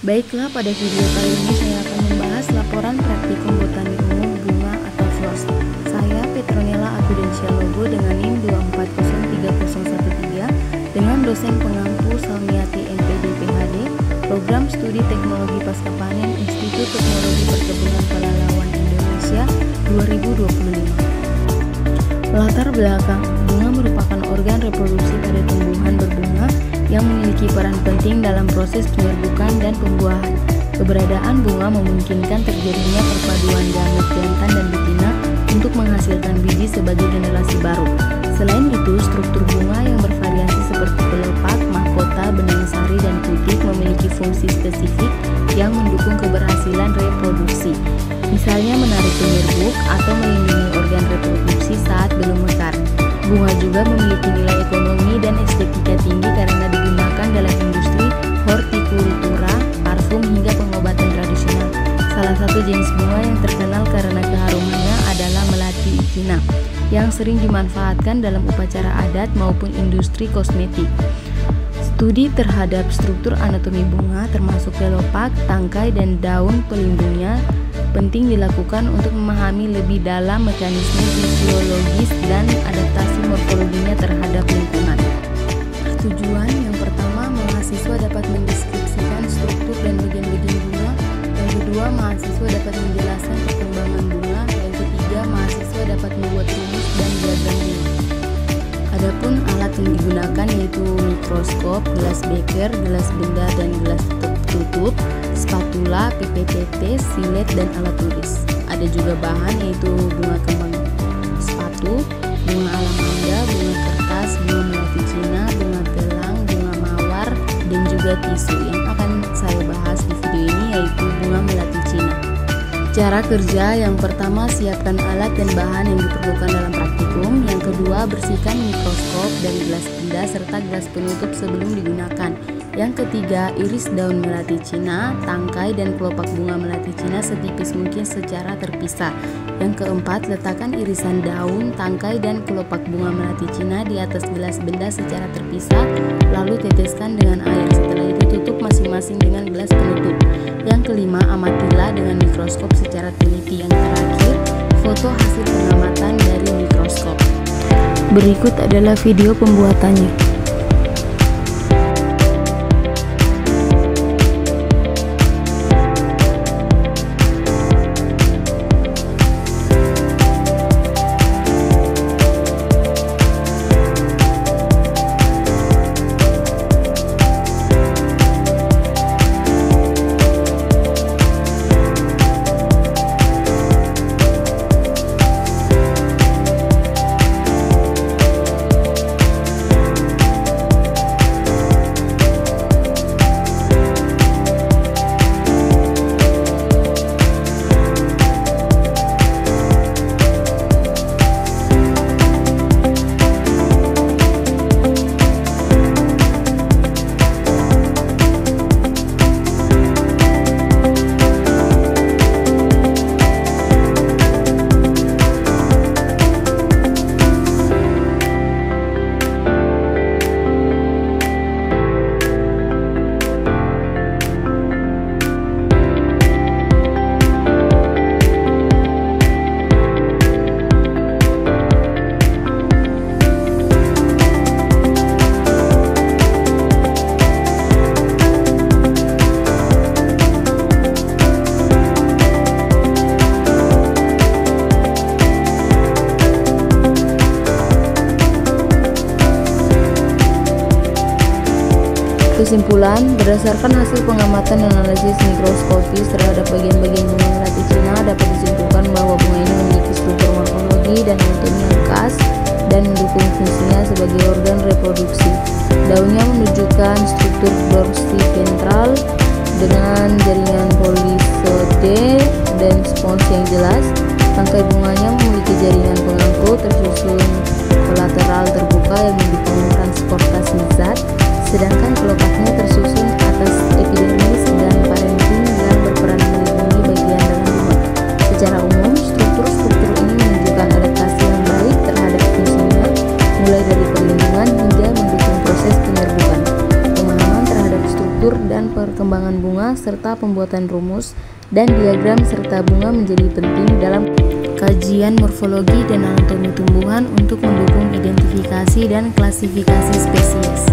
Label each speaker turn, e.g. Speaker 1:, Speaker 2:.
Speaker 1: Baiklah, pada video kali ini saya akan membahas laporan praktikum botani umum bunga atau FLOS. Saya Petronella Agudensia Logo dengan NIM 2403013 dengan dosen pengampu Salmiati NPD PhD, Program Studi Teknologi Pasca Panen Institut Teknologi Perkebunan Pelalawan Indonesia 2025. Latar belakang: bunga merupakan organ reproduksi pada tumbuhan berbunga yang memiliki peran penting dalam proses penyerbukan dan pembuahan. Keberadaan bunga memungkinkan terjadinya perpaduan gamet jantan dan betina untuk menghasilkan biji sebagai generasi baru. Selain itu, struktur bunga yang bervariasi seperti pelepah, mahkota, benang sari, dan putik memiliki fungsi spesifik yang mendukung keberhasilan reproduksi. Misalnya menarik penyerbuk atau melindungi organ reproduksi saat belum mekar. Bunga juga memiliki nilai ekonomi dan estetika tinggi karena digunakan dalam industri hortikultura, parfum, hingga pengobatan tradisional. Salah satu jenis bunga yang terkenal karena keharumannya adalah melati echina, yang sering dimanfaatkan dalam upacara adat maupun industri kosmetik. Studi terhadap struktur anatomi bunga termasuk kelopak, tangkai, dan daun pelindungnya penting dilakukan untuk memahami lebih dalam mekanisme fisiologis dan adaptasi morfologinya terhadap lingkungan. Tujuan yang pertama, mahasiswa dapat mendeskripsikan struktur dan bagian-bagian bunga. Yang kedua, mahasiswa dapat menjelaskan perkembangan bunga. Yang ketiga, mahasiswa dapat membuat rumus dan diagram bunga. Adapun alat yang digunakan yaitu mikroskop, gelas beker, gelas benda dan gelas tutup, spatula, pipet tetes, silet, dan alat tulis. Ada juga bahan yaitu bunga kembang sepatu, bunga alam anda, bunga kertas, bunga melati Cina, bunga telang, bunga mawar, dan juga tisu. Yang akan saya bahas di video ini yaitu bunga melati Cina. Cara kerja: yang pertama, siapkan alat dan bahan yang diperlukan dalam praktikum. Yang kedua, bersihkan mikroskop dan gelas benda serta gelas penutup sebelum digunakan. Yang ketiga, iris daun melati Cina, tangkai, dan kelopak bunga melati Cina setipis mungkin secara terpisah. Yang keempat, letakkan irisan daun, tangkai, dan kelopak bunga melati Cina di atas gelas benda secara terpisah, lalu teteskan dengan air. Setelah itu tutup masing-masing dengan gelas penutup. Yang kelima, amatilah dengan mikroskop secara teliti. Yang terakhir, foto hasil pengamatan dari mikroskop. Berikut adalah video pembuatannya. Kesimpulan: berdasarkan hasil pengamatan dan analisis mikroskopis terhadap bagian-bagian bunga melati Cina, dapat disimpulkan bahwa bunga ini memiliki struktur morfologi dan anatomi yang khas dan mendukung fungsinya sebagai organ reproduksi. Daunnya menunjukkan struktur dorsiventral dengan jaringan polisode dan spons yang jelas. Tangkai bunganya memiliki jaringan pengangkut tersusun kolateral terbuka yang mendukung transportasi zat, sedangkan kelopaknya tersusun atas epidermis dan parenkim yang berperan melindungi bagian dalam bunga. Secara umum, struktur-struktur ini menunjukkan adaptasi yang baik terhadap fungsinya, mulai dari perlindungan hingga mendukung proses penyerbukan. Pemahaman terhadap struktur dan perkembangan bunga serta pembuatan rumus dan diagram serta bunga menjadi penting dalam kajian morfologi dan anatomi tumbuhan untuk mendukung identifikasi dan klasifikasi spesies.